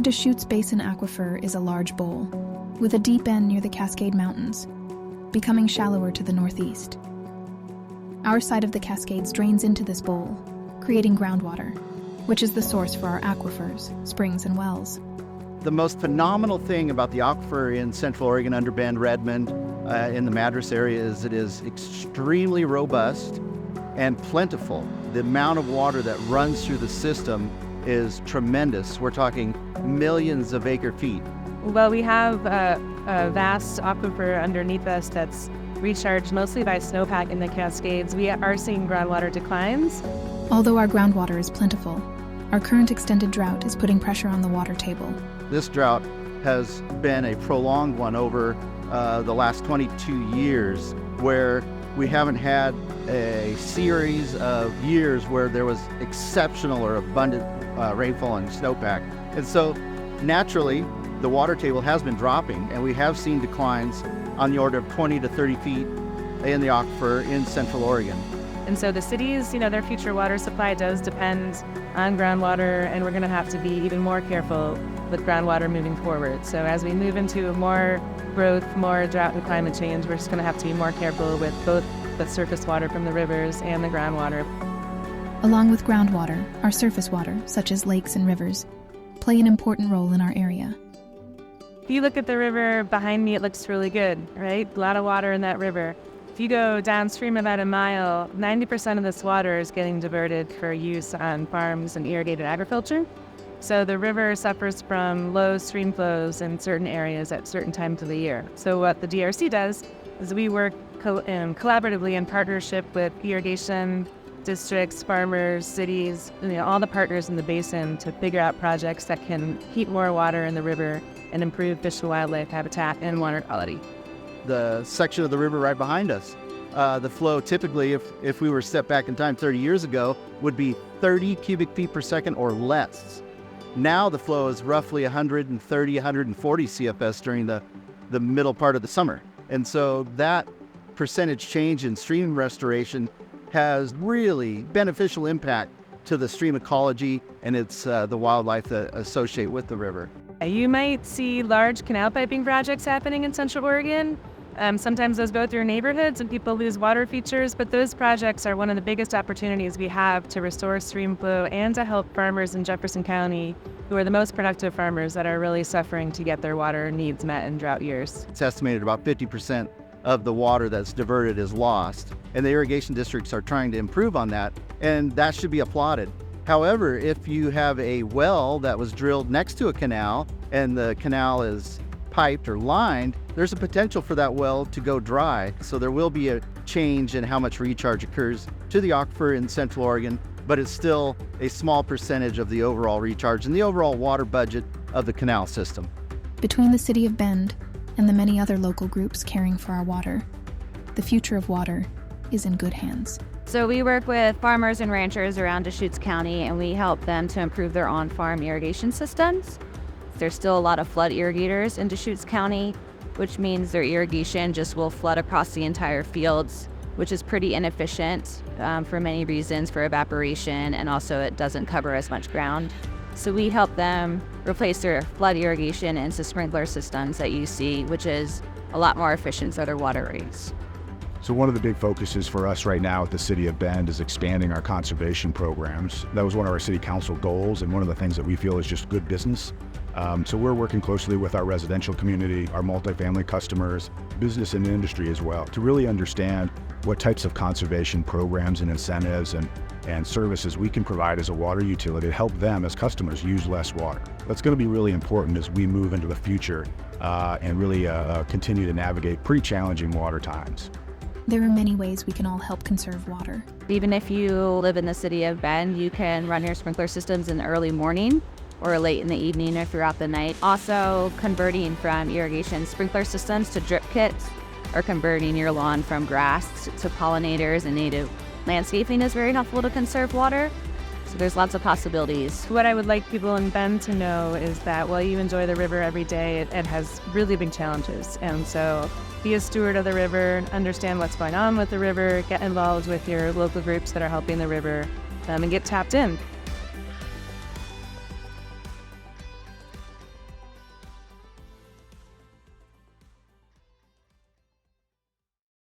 Our Deschutes Basin aquifer is a large bowl, with a deep end near the Cascade Mountains, becoming shallower to the northeast. Our side of the Cascades drains into this bowl, creating groundwater, which is the source for our aquifers, springs, and wells. The most phenomenal thing about the aquifer in Central Oregon under Bend, Redmond, in the Madras area is it is extremely robust and plentiful. The amount of water that runs through the system is tremendous. We're talking millions of acre feet. Well, we have a vast aquifer underneath us that's recharged mostly by snowpack in the Cascades. We are seeing groundwater declines. Although our groundwater is plentiful, our current extended drought is putting pressure on the water table. This drought has been a prolonged one over the last 22 years, where we haven't had a series of years where there was exceptional or abundant rainfall and snowpack. And so naturally, the water table has been dropping, and we have seen declines on the order of 20 to 30 feet in the aquifer in Central Oregon. And so the cities, their future water supply does depend on groundwater, and we're going to have to be even more careful with groundwater moving forward. So as we move into more growth, more drought and climate change, we're just going to have to be more careful with both the surface water from the rivers and the groundwater. Along with groundwater, our surface water, such as lakes and rivers, play an important role in our area. If you look at the river behind me, it looks really good, right? A lot of water in that river. If you go downstream about a mile, 90% of this water is getting diverted for use on farms and irrigated agriculture. So the river suffers from low stream flows in certain areas at certain times of the year. So what the DRC does is we work collaboratively in partnership with irrigation districts, farmers, cities, all the partners in the basin to figure out projects that can keep more water in the river and improve fish and wildlife habitat and water quality. The section of the river right behind us, the flow typically, if we were stepped back in time 30 years ago, would be 30 cubic feet per second or less. Now the flow is roughly 130, 140 CFS during the middle part of the summer. And so that percentage change in stream restoration has really beneficial impact to the stream ecology and its the wildlife that associate with the river. You might see large canal piping projects happening in Central Oregon. Sometimes those go through neighborhoods and people lose water features, but those projects are one of the biggest opportunities we have to restore stream flow and to help farmers in Jefferson County, who are the most productive farmers that are really suffering to get their water needs met in drought years. It's estimated about 50% of the water that's diverted is lost, and the irrigation districts are trying to improve on that, and that should be applauded. However, if you have a well that was drilled next to a canal and the canal is piped or lined, there's a potential for that well to go dry. So there will be a change in how much recharge occurs to the aquifer in Central Oregon, but it's still a small percentage of the overall recharge and the overall water budget of the canal system. Between the city of Bend and the many other local groups caring for our water, the future of water is in good hands. So we work with farmers and ranchers around Deschutes County, and we help them to improve their on-farm irrigation systems. There's still a lot of flood irrigators in Deschutes County, which means their irrigation just will flood across the entire fields, which is pretty inefficient for many reasons, for evaporation, and also it doesn't cover as much ground. So we help them replace their flood irrigation into sprinkler systems that you see, which is a lot more efficient for their water rates. So one of the big focuses for us right now at the City of Bend is expanding our conservation programs. That was one of our city council goals and one of the things that we feel is just good business. So we're working closely with our residential community, our multifamily customers, business and industry as well, to really understand what types of conservation programs and incentives and services we can provide as a water utility to help them as customers use less water. That's going to be really important as we move into the future and really continue to navigate pretty challenging water times. There are many ways we can all help conserve water. Even if you live in the city of Bend, you can run your sprinkler systems in the early morning or late in the evening or throughout the night. Also, converting from irrigation sprinkler systems to drip kits, or converting your lawn from grass to pollinators and native landscaping is very helpful to conserve water. So there's lots of possibilities. What I would like people in Bend to know is that while you enjoy the river every day, it has really big challenges. And so be a steward of the river, understand what's going on with the river, get involved with your local groups that are helping the river, and get tapped in.